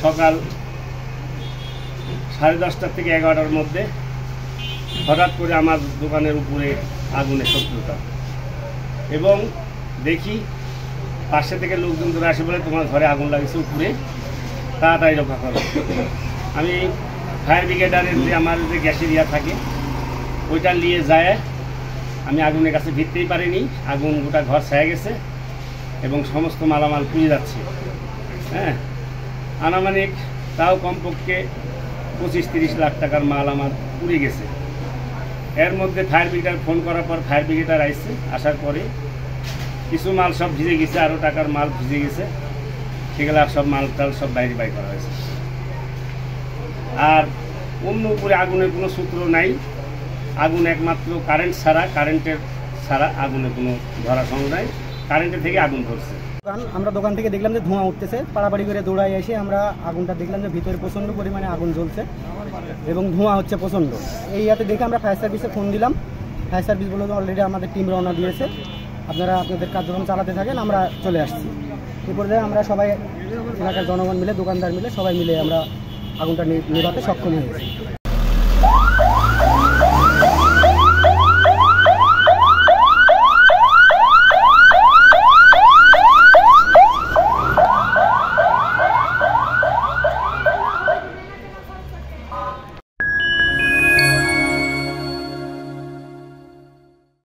সকাল 10:30 থেকে 11টার মধ্যে হঠাৎ করে আমার দোকানের উপরে আগুনের শত্রুতা, এবং দেখি পাশে থেকে লোকজন ধরে আসে বলে তোমার ঘরে আগুন লাগছে, উপরে তাড়াতাড়ি রক্ষা করো। আমি ফায়ার ব্রিগেডারের যে আমার যে গ্যাসের ইয়া থাকে ওইটা নিয়ে যায়, আমি আগুনের কাছে ভিড়তেই পারিনি। আগুন গোটা ঘর ছায়া গেছে এবং সমস্ত মালামাল পুড়ে যাচ্ছে। হ্যাঁ, আনুমানিক তাও কমপক্ষে 25-30 লাখ টাকার মাল আমার পুড়ে গেছে। এর মধ্যে ফায়ার ব্রিগেড ফোন করার পর ফায়ার ব্রিগেডার আসছে, আসার পরে কিছু মাল সব ভিজে গেছে, আরও টাকার মাল ভিজে গেছে, সেগুলো সব মালটাল সব বাইরে বাই করা হয়েছে। আর অন্য উপরে আগুনের কোনো সূত্র নাই, আগুন একমাত্র কারেন্ট ছাড়া আগুনের কোনো ধরা সম্ভব নাই, কারেন্টের থেকে আগুন ধরছে। আমরা দোকান থেকে দেখলাম যে ধোঁয়া উঠতেছে, পাড়াপাড়ি করে দৌড়াই এসে আমরা আগুনটা দেখলাম যে ভিতরে প্রচণ্ড পরিমাণে আগুন জ্বলছে এবং ধোঁয়া হচ্ছে প্রচণ্ড। এই ইয়াতে দেখে আমরা ফায়ার সার্ভিসে ফোন দিলাম। ফায়ার সার্ভিস বলে অলরেডি আমাদের টিম রওনা দিয়েছে, আপনারা আপনাদের কার্যক্রম চালাতে থাকেন, আমরা চলে আসছি। এই পর্যায়ে আমরা সবাই এলাকার জনগণ মিলে, দোকানদার মিলে, সবাই মিলে আমরা আগুনটা নেভাতে সক্ষম হয়েছি।